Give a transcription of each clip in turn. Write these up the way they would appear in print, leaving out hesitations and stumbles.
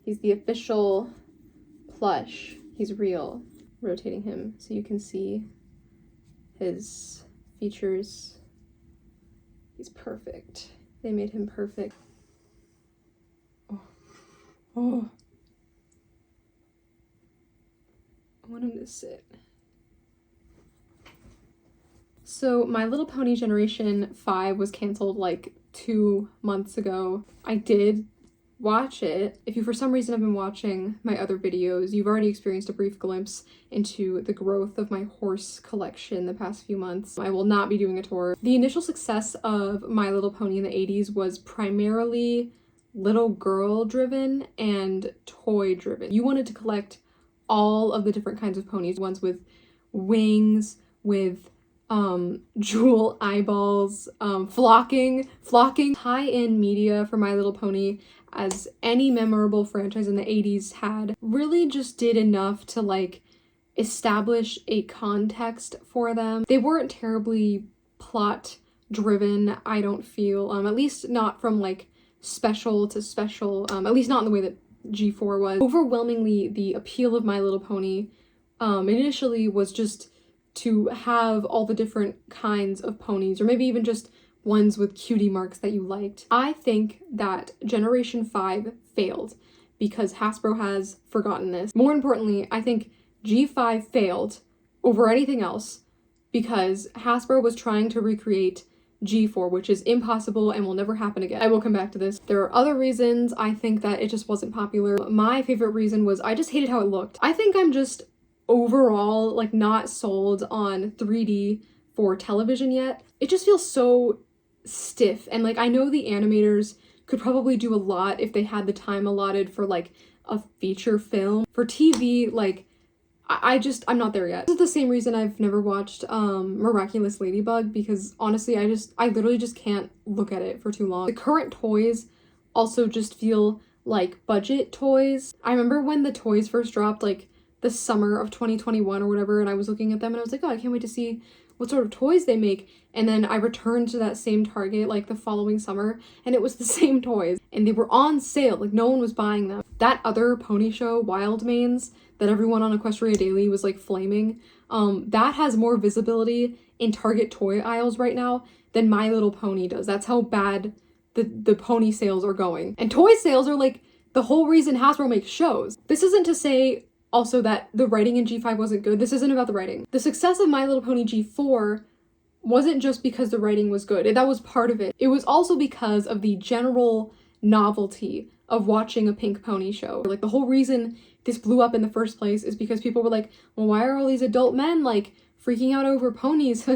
He's the official plush. He's real. Rotating him so you can see his features. He's perfect. They made him perfect. Oh. Oh. I want him to sit. So My Little Pony Generation 5 was canceled like 2 months ago. I did watch it. If you for some reason have been watching my other videos, you've already experienced a brief glimpse into the growth of my horse collection the past few months. I will not be doing a tour. The initial success of My Little Pony in the 80s was primarily little girl driven and toy driven. You wanted to collect all of the different kinds of ponies, ones with wings, with jewel eyeballs, flocking. High-end media for My Little Pony, as any memorable franchise in the 80s had, really just did enough to like establish a context for them. They weren't terribly plot driven, I don't feel, at least not from like special to special, at least not in the way that G4 was. Overwhelmingly, the appeal of My Little Pony initially was just to have all the different kinds of ponies, or maybe even just ones with cutie marks that you liked. I think that Generation 5 failed because Hasbro has forgotten this. More importantly, I think G5 failed over anything else because Hasbro was trying to recreate G4, which is impossible and will never happen again. I will come back to this. There are other reasons I think that it just wasn't popular. My favorite reason was I just hated how it looked. I think I'm just overall like not sold on 3D for television yet. It just feels so stiff, and like I know the animators could probably do a lot if they had the time allotted for like a feature film. For TV, like I'm not there yet. This is the same reason I've never watched Miraculous Ladybug, because honestly I literally just can't look at it for too long. The current toys also just feel like budget toys. I remember when the toys first dropped, like the summer of 2021 or whatever, and I was looking at them and I was like, oh, I can't wait to see what sort of toys they make. And then I returned to that same Target like the following summer, and it was the same toys, and they were on sale. Like no one was buying them. That other pony show, Wild Manes, that everyone on Equestria Daily was like flaming, that has more visibility in Target toy aisles right now than My Little Pony does. That's how bad the pony sales are going. And toy sales are like the whole reason Hasbro makes shows. This isn't to say also that the writing in G5 wasn't good. This isn't about the writing. The success of My Little Pony G4 wasn't just because the writing was good. That was part of it. It was also because of the general novelty of watching a pink pony show. Like the whole reason this blew up in the first place is because people were like, well, why are all these adult men like freaking out over ponies?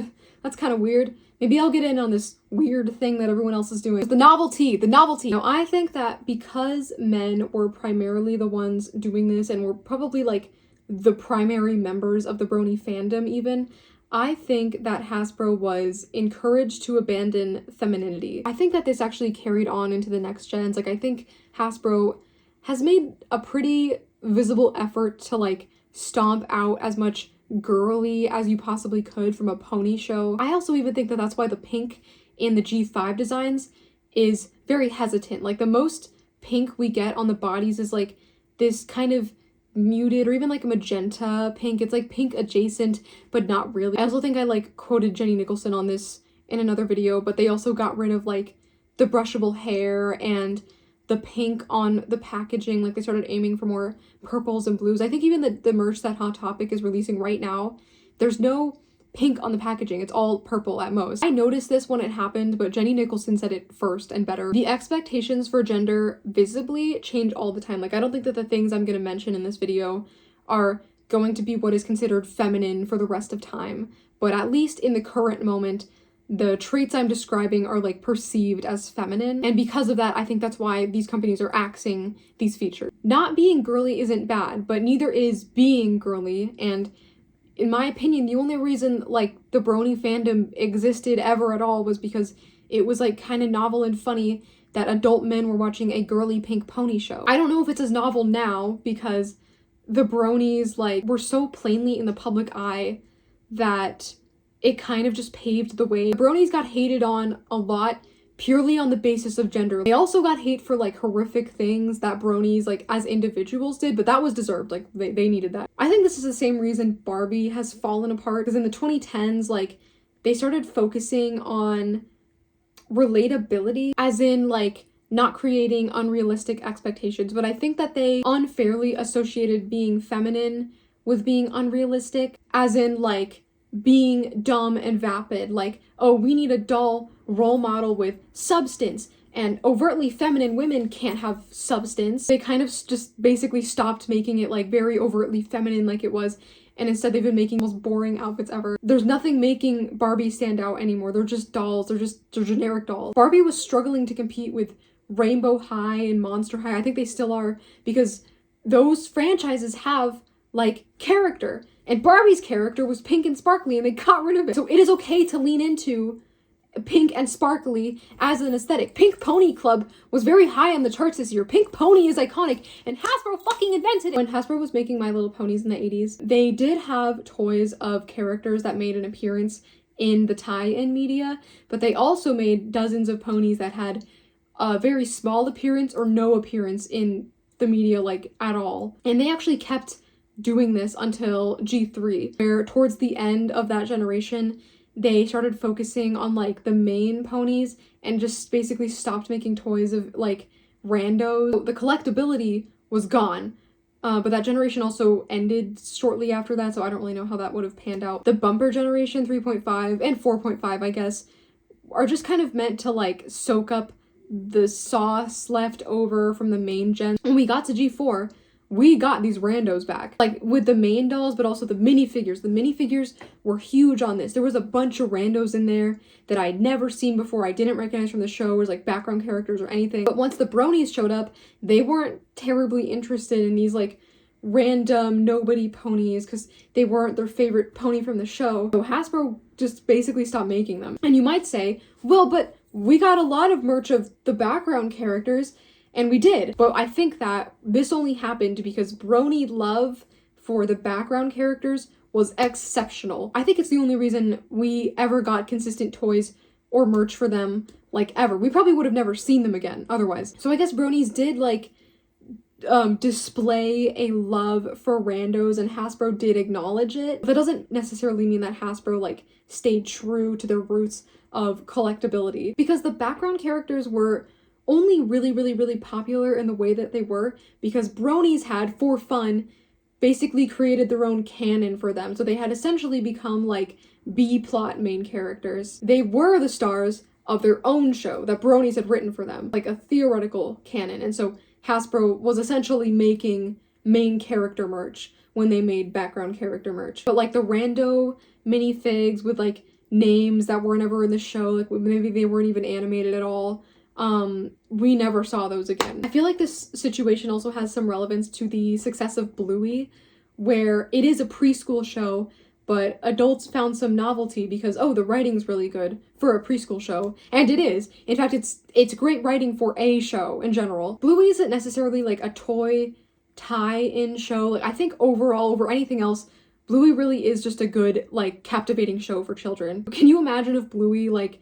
That's kind of weird. Maybe I'll get in on this weird thing that everyone else is doing. The novelty. Now, I think that because men were primarily the ones doing this and were probably like the primary members of the Brony fandom even, I think that Hasbro was encouraged to abandon femininity. I think that this actually carried on into the next gens. Like I think Hasbro has made a pretty visible effort to like stomp out as much girly as you possibly could from a pony show. I also even think that that's why the pink in the G5 designs is very hesitant. Like the most pink we get on the bodies is like this kind of muted or even like a magenta pink. It's like pink adjacent, but not really. I also think I like quoted Jenny Nicholson on this in another video, but they also got rid of like the brushable hair and the pink on the packaging. Like they started aiming for more purples and blues. I think even the merch that Hot Topic is releasing right now, there's no pink on the packaging. It's all purple at most. I noticed this when it happened, but Jenny Nicholson said it first and better. The expectations for gender visibly change all the time. Like I don't think that the things I'm going to mention in this video are going to be what is considered feminine for the rest of time, but at least in the current moment, the traits I'm describing are like perceived as feminine, and because of that, I think that's why these companies are axing these features. Not being girly isn't bad, but neither is being girly, and in my opinion, the only reason like the Brony fandom existed ever at all was because it was like kind of novel and funny that adult men were watching a girly pink pony show. I don't know if it's as novel now because the Bronies like were so plainly in the public eye that it kind of just paved the way. Bronies got hated on a lot purely on the basis of gender. They also got hate for like horrific things that Bronies like as individuals did, but that was deserved. Like they needed that. I think this is the same reason Barbie has fallen apart, because in the 2010s, like they started focusing on relatability, as in like not creating unrealistic expectations, but I think that they unfairly associated being feminine with being unrealistic, as in like being dumb and vapid, like, oh, we need a dull role model with substance, and overtly feminine women can't have substance. They kind of just basically stopped making it like very overtly feminine like it was, and instead they've been making the most boring outfits ever. There's nothing making Barbie stand out anymore. They're just dolls. They're generic dolls. Barbie was struggling to compete with Rainbow High and Monster High. I think they still are, because those franchises have like character, and Barbie's character was pink and sparkly and they got rid of it. So it is okay to lean into pink and sparkly as an aesthetic. Pink Pony Club was very high on the charts this year. Pink Pony is iconic, and Hasbro fucking invented it. When Hasbro was making My Little Ponies in the 80s, they did have toys of characters that made an appearance in the tie-in media, but they also made dozens of ponies that had a very small appearance or no appearance in the media like at all. And they actually kept doing this until G3, where towards the end of that generation they started focusing on like the main ponies and just basically stopped making toys of like randos. The collectibility was gone, but that generation also ended shortly after that, so I don't really know how that would have panned out. The bumper generation 3.5 and 4.5, I guess, are just kind of meant to like soak up the sauce left over from the main gen. When we got to G4, we got these randos back, like with the main dolls, but also the minifigures. The minifigures were huge on this. There was a bunch of randos in there that I'd never seen before. I didn't recognize from the show as like background characters or anything. But once the Bronies showed up, they weren't terribly interested in these like random nobody ponies because they weren't their favorite pony from the show. So Hasbro just basically stopped making them. And you might say, well, but we got a lot of merch of the background characters. And we did, but I think that this only happened because Brony love for the background characters was exceptional. I think it's the only reason we ever got consistent toys or merch for them, like ever. We probably would have never seen them again otherwise. So I guess Bronies did like display a love for randos, and Hasbro did acknowledge it. But that doesn't necessarily mean that Hasbro like stayed true to their roots of collectability, because the background characters were only really popular in the way that they were because Bronies had, for fun, basically created their own canon for them. So they had essentially become like B-plot main characters. They were the stars of their own show that Bronies had written for them, like a theoretical canon. And so Hasbro was essentially making main character merch when they made background character merch. But like the rando minifigs with like names that were never in the show, like maybe they weren't even animated at all, we never saw those again. I feel like this situation also has some relevance to the success of Bluey, where it is a preschool show, but adults found some novelty because, oh, the writing's really good for a preschool show. And it is. In fact, it's great writing for a show in general. Bluey isn't necessarily like a toy tie-in show. Like, I think overall, over anything else, Bluey really is just a good, like, captivating show for children. Can you imagine if Bluey, like,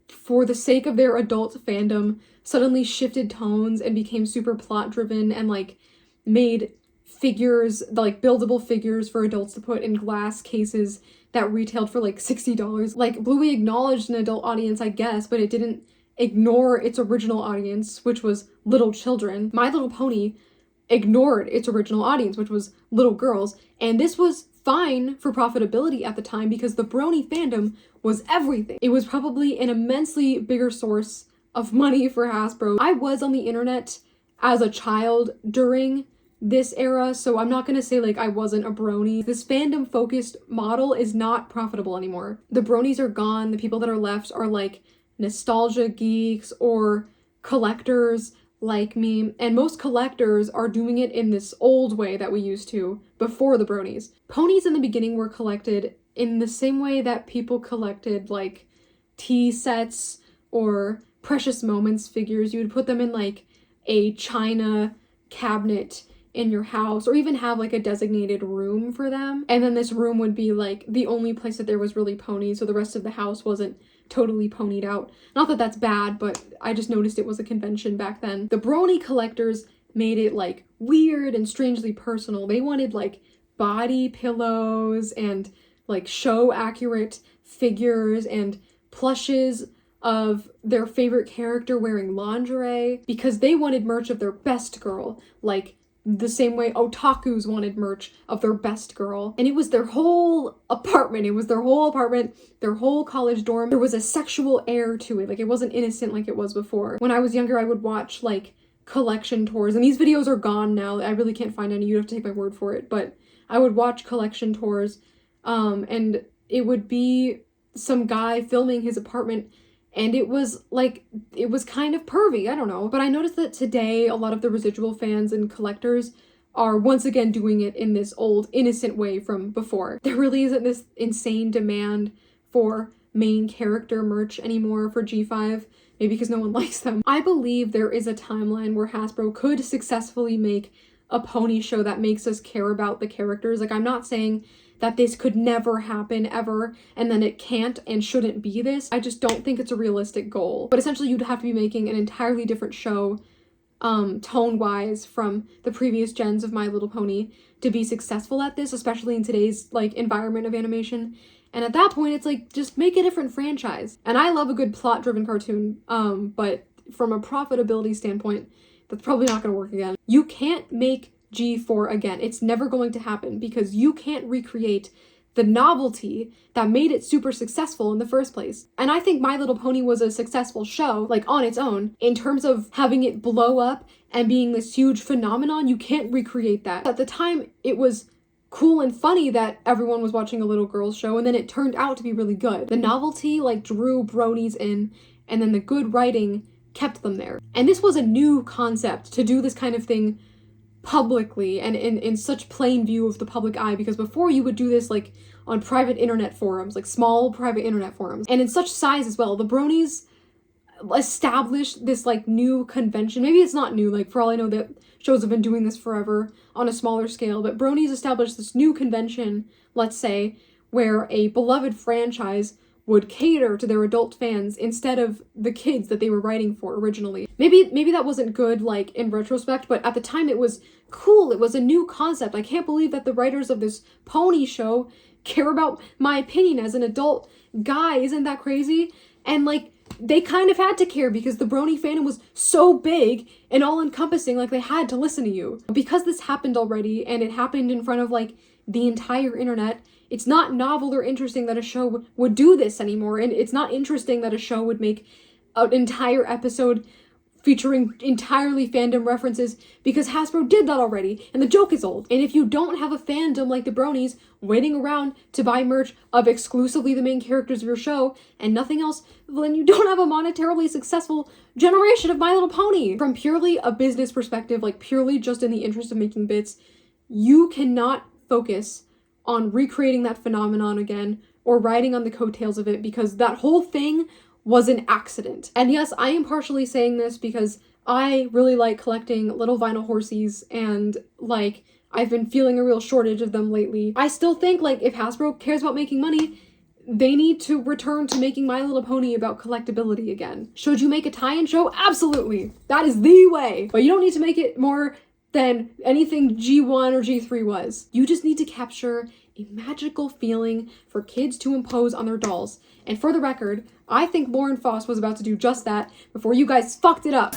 for the sake of their adult fandom, suddenly shifted tones and became super plot driven and like made figures, like buildable figures for adults to put in glass cases that retailed for like $60. Like Bluey acknowledged an adult audience, I guess, but it didn't ignore its original audience, which was little children. My Little Pony ignored its original audience, which was little girls, and this was fine for profitability at the time because the Brony fandom was everything. It was probably an immensely bigger source of money for Hasbro. I was on the internet as a child during this era, so I'm not gonna say like I wasn't a Brony. This fandom focused model is not profitable anymore. The Bronies are gone. The people that are left are like nostalgia geeks or collectors like me, and most collectors are doing it in this old way that we used to before the Bronies. Ponies in the beginning were collected in the same way that people collected like tea sets or Precious Moments figures. You would put them in like a china cabinet in your house, or even have like a designated room for them, and then this room would be like the only place that there was really ponies, so the rest of the house wasn't totally ponied out. Not that that's bad, but I just noticed it was a convention back then. The brony collectors made it like weird and strangely personal. They wanted like body pillows and like show accurate figures and plushes of their favorite character wearing lingerie because they wanted merch of their best girl, like the same way otakus wanted merch of their best girl. And it was their whole apartment. It was their whole apartment, their whole college dorm. There was a sexual air to it. Like, it wasn't innocent like it was before. When I was younger, I would watch like collection tours, and these videos are gone now. I really can't find any. You have to take my word for it. But I would watch collection tours, and it would be some guy filming his apartment, and it was like, it was kind of pervy, I don't know. But I noticed that today a lot of the residual fans and collectors are once again doing it in this old innocent way from before. There really isn't this insane demand for main character merch anymore for G5, maybe because no one likes them. I believe there is a timeline where Hasbro could successfully make a pony show that makes us care about the characters. Like, I'm not saying that this could never happen ever, and then it can't and shouldn't be this. I just don't think it's a realistic goal. But essentially you'd have to be making an entirely different show, tone-wise, from the previous gens of My Little Pony to be successful at this, especially in today's like environment of animation. And at that point, it's like, just make a different franchise. And I love a good plot-driven cartoon, but from a profitability standpoint, that's probably not gonna work again. You can't make G4 again. It's never going to happen because you can't recreate the novelty that made it super successful in the first place. And I think My Little Pony was a successful show, like on its own, in terms of having it blow up and being this huge phenomenon. You can't recreate that. At the time, it was cool and funny that everyone was watching a little girl's show, and then it turned out to be really good. The novelty like drew bronies in, and then the good writing kept them there. And this was a new concept to do this kind of thing publicly and in such plain view of the public eye, because before you would do this like on private internet forums, like small private internet forums, and in such size as well. The bronies established this like new convention. Maybe it's not new, like for all I know that shows have been doing this forever on a smaller scale, but bronies established this new convention, let's say, where a beloved franchise would cater to their adult fans instead of the kids that they were writing for originally. Maybe that wasn't good, like, in retrospect, but at the time it was cool. It was a new concept. I can't believe that the writers of this pony show care about my opinion as an adult guy. Isn't that crazy? And, like, they kind of had to care because the brony fandom was so big and all-encompassing, like, they had to listen to you. Because this happened already, and it happened in front of, like, the entire internet, it's not novel or interesting that a show would do this anymore, and it's not interesting that a show would make an entire episode featuring entirely fandom references because Hasbro did that already, and the joke is old. And if you don't have a fandom like the bronies waiting around to buy merch of exclusively the main characters of your show and nothing else, then you don't have a monetarily successful generation of My Little Pony. From purely a business perspective, like purely just in the interest of making bits, you cannot focus on recreating that phenomenon again or riding on the coattails of it, because that whole thing was an accident. And yes, I am partially saying this because I really like collecting little vinyl horsies, and like I've been feeling a real shortage of them lately. I still think like if Hasbro cares about making money, they need to return to making My Little Pony about collectability again. Should you make a tie-in show? Absolutely. That is the way. But you don't need to make it more than anything G1 or G3 was. You just need to capture a magical feeling for kids to impose on their dolls. And for the record, I think Lauren Foss was about to do just that before you guys fucked it up.